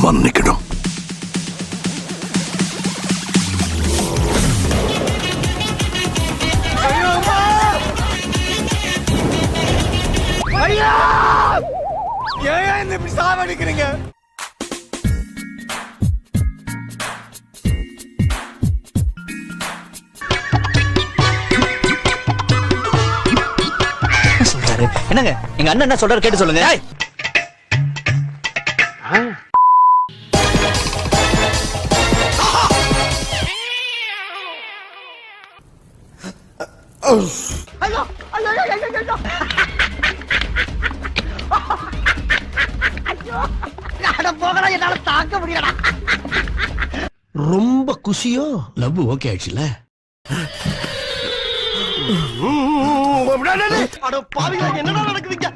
மன்னிக்கணும். ஏன் இப்படி சாவடிக்கிறீங்க? சொல்றாரு என்னங்க? எங்க அண்ணன் என்ன சொல்றாரு கேட்டு சொல்லுங்க. ரொம்ப குஷியோ? லவ் ஓகே ஆயிடுச்சுல? என்னடா நடக்குதுங்க?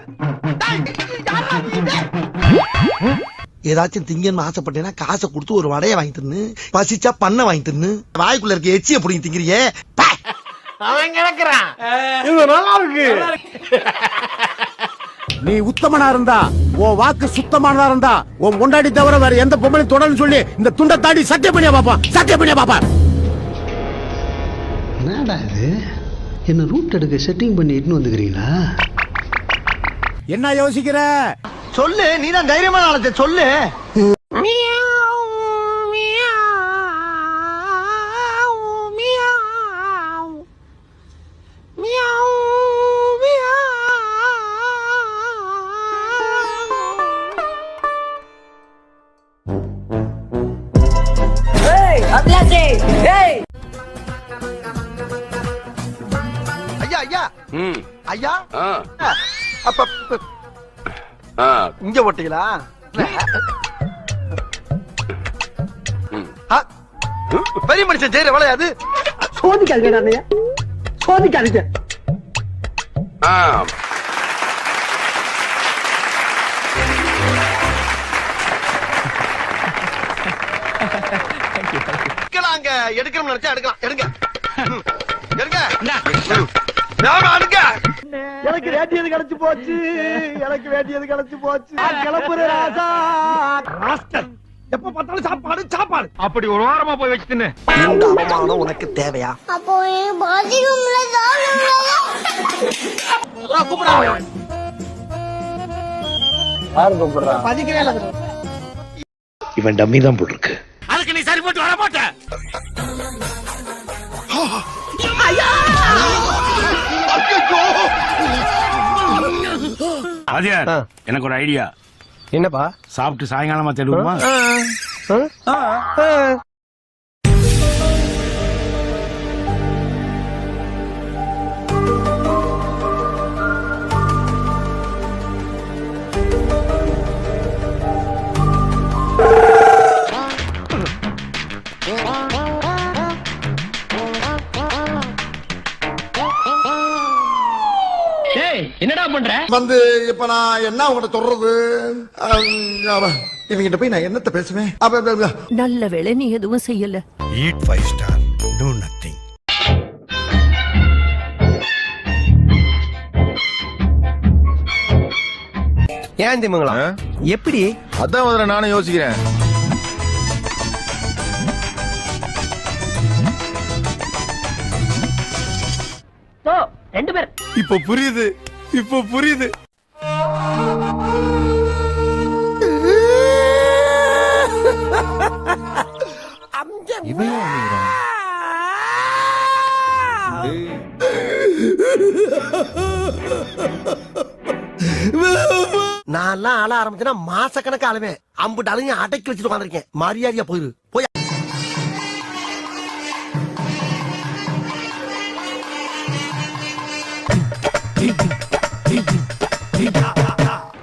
ஏதாச்சும் திங்கன்னு ஆசைப்பட்டேன்னா காசை கொடுத்து ஒரு வடையை வாங்கி தின்னு, பசிச்சா பண்ண வாங்கி தின்னு, வாய்க்குள்ள இருக்க எச்சிய புடிங்கி திங்கிறியே. அவன் கிடக்குறான். இது நல்லா இருக்கு. நீ உத்தமனா இருந்தா, உன் வாக்கு சுத்தமானதா இருந்தா, உன் முன்னாடி தவிர வேற எந்த பொம்பளை தொடர்ந்து சொல்லி இந்த துண்டை தாண்டி சத்தியம் பண்ணியா பாப்பான், சத்தியம் பண்ணியா பாப்பான். என்னடா இது? என்ன ரூட் எடுக்க செட்டிங் பண்ணி இட்டுன்னு வந்துக்கிறீங்களா? என்ன யோசிக்கிற? சொல்லு, நீதான் தைரியமான ஆளத்தை சொல்லு. ஐயா ஐயா ஐயா, அப்ப இங்க போட்டீங்களா? பெரிய மனுஷன் செய்யற வேலையா அது? சோதிக்காதீங்க, சோதிக்காதீங்க. அங்க எடுக்கணும் நினைச்சா எடுக்கலாம். எடுங்க எடுங்க. எனக்கு வேண்டியது கிடைச்சு போச்சு, எனக்கு வேண்டியது கிடைச்சு போச்சு. கிளம்புற ராசா. எப்ப பார்த்தாலும் சாப்பாடு சாப்பாடு. அப்படி ஒரு வாரமா போய் வச்சுன்னு இந்த அவமானம் உனக்கு தேவையா? அப்போ பாதிக்கும்ல இவன் டம்மி தான் போட்டிருக்கு. அதுக்கு நீ சரி போட்டு வர மாட்ட. எனக்கு ஒரு ஐடியா. என்னப்பா? சாப்பிட்டு சாயங்காலமா தேடுவோமா? என்னடா பண்ற? வந்து இப்ப நான் என்ன உங்கள்கிட்ட சொல்றது? இவங்கிட்ட போய் நான் என்னத்த பேசுவேன்? நல்ல வேளை நீ எதுவும் செய்யல. Eat 5 star, do nothing. ஏன் திமுங்களா? எப்படி? அதான் முதல்ல நானும் யோசிக்கிறேன். ரெண்டு பேர் இப்ப புரியுது, இப்ப புரியுது. நான் எல்லாம் ஆள ஆரம்பிச்சேன்னா மாச கணக்கு ஆளுவேன். அம்புட்டு அழுங்க அடக்கி வச்சுட்டு உட்காந்துருக்கேன். மரியாதையா போயிரு. போய்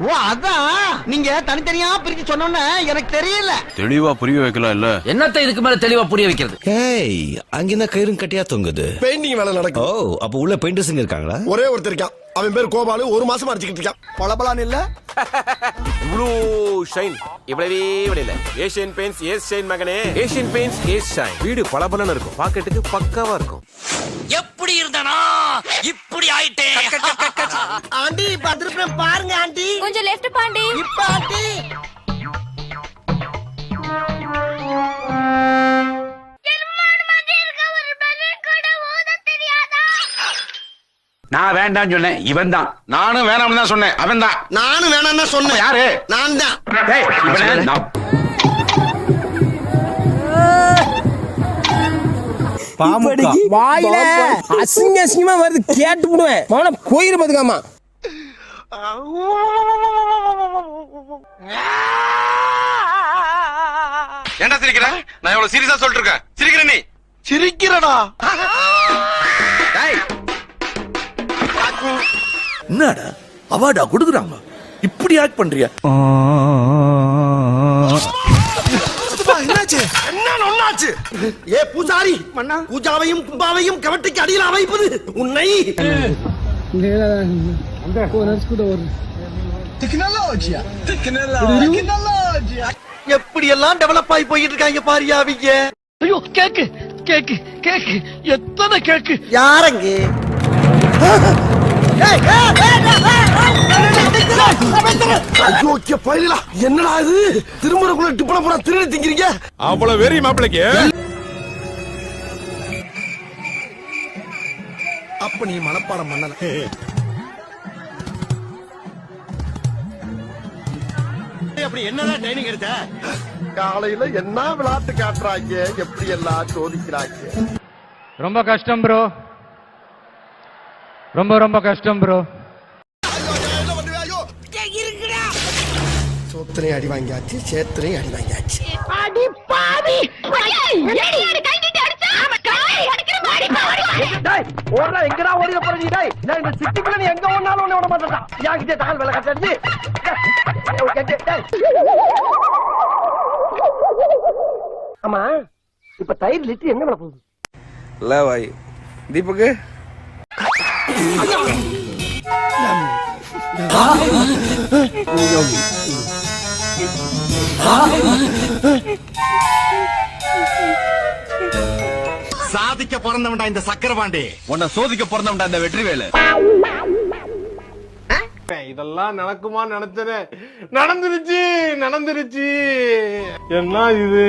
ஓ, அதான் நீங்க தனித்தனியா பிரிச்சு சொன்னோன்னு எனக்கு தெரியல. தெளிவா புரிய வைக்கலாம் இல்ல? என்னத்த இதுக்கு மேல தெளிவா புரிய வைக்கிறது? ஏய், அங்கதான் கயிறும் கட்டியா தொங்குது. பெயிண்டிங் வேலை நடக்கும். ஓ, அப்ப உள்ள பெயிண்டர்ஸ் இருக்காங்களா? ஒரே ஒருத்தர் இருக்கான். அவன் பேர் கோபாலு. ஒரு மாசமா அடிச்சுக்கிட்டு இருக்கான். பளபளான்னு இல்ல. ப்ளூ ஷைன் இவ்வளவே விடல. ஏசியன் பெயிண்ட்ஸ் ஏஸ் ஷைன் மகனே. Asian Paints ace shine. வீடு பளபளன்னு இருக்கும், பாக்கெட்டுக்கு பக்காவா இருக்கும். எப்படி இருந்தானா இப்படி ஆயிட்டேன். ஆண்டி பத்திரப்பேன் பாருங்க ஆண்டி. கொஞ்சம் லெஃப்ட் பாண்டி. இப்ப ஆண்டி நான் வேண்டாம்னு சொன்னேன், இவன் தான். நானும் வேணாம்னு தான் சொன்னேன், அவன் தான். நானும் வேணாம் தான் சொன்னேன். யாரு? நான் தான். டேய், இவனை நான் வாயில அசிங்க அசிங்கமா வருது, கேட்டு விடுவேன். மவன கோயில பாத்துக்காமா. ஏன்டா சிரிக்கிற? நான் எவ்வளவு சீரியஸா சொல்லிட்டு இருக்கேன். சிரிக்கிற நீ? சிரிக்கிறடா. என்னடா அவார்டா கொடுக்குறாங்க, இப்படி ஆக்ட் பண்றியா? என்னாச்சு? என்ன ஒண்ணாச்சு? ஏ பூசாரி, பூஜாவையும் கும்பாவையும் கவட்டிக்கு அடியில் அமைப்பது உன்னை. எப்படி எல்லாம் டெவலப் ஆகி போயிட்டு இருக்காங்க பாரியா அவங்க. ஐயோ கேக்கு கேக்கு கேக்கு எத்தனை கேக்கு. யாரங்க? என்னடா இது? திருமுறைக்குள்ள டிப்பன போட திருடி திங்கிறீங்க. அவ்வளவு வெறி மாப்பிளைக்கு. அப்ப நீ மனப்பாடம் பண்ணல. அப்படி என்னதான் ட்ரைனிங் எடுத்த? காலையில என்ன விளையாட்டு காட்டுறாங்க, எப்படி எல்லாம் சோதிக்கிறாங்க. ரொம்ப கஷ்டம் ப்ரோ, ரொம்ப ரொம்ப கஷ்டம் ப்ரோ. சோத்திரையும் அடி வாங்கியாச்சு, சேத்திரையும் அடி வாங்கியாச்சு. எங்கடா ஓடிய போறீங்க? இந்த சிட்டிக்குள்ள நீ எங்க ஓடினாலும் உன்னை விட மாட்டேன். யாங்கிட்டே தகவல் வேலை கட்டாச்சு. ஆமா, இப்ப தயிர் லிட்டர் என்ன விலை போகுது? இல்ல பாய் தீபக்கு. சாதிக்க பிறந்தவன்டா இந்த சக்கரபாண்டி. உன்னை சோதிக்க பிறந்தவன்டா இந்த வெற்றிவேலு. இதெல்லாம் நடக்குமா நினைச்சனே, நடந்துருச்சு நடந்துருச்சு. என்ன இது?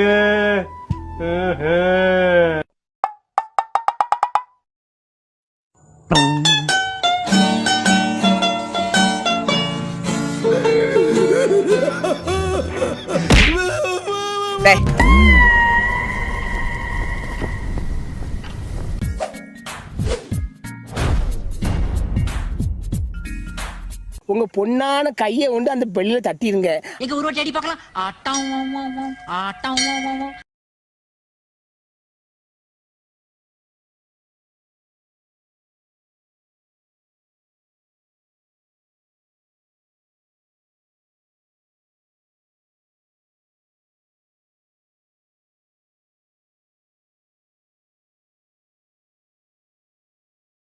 உங்க பொண்ணான கையை கொண்டு அந்த பெல்லில தட்டிருங்க. எங்க ஒரு வாட்டி அடி பார்க்கலாம். ஆட்டம் ஆட்டம்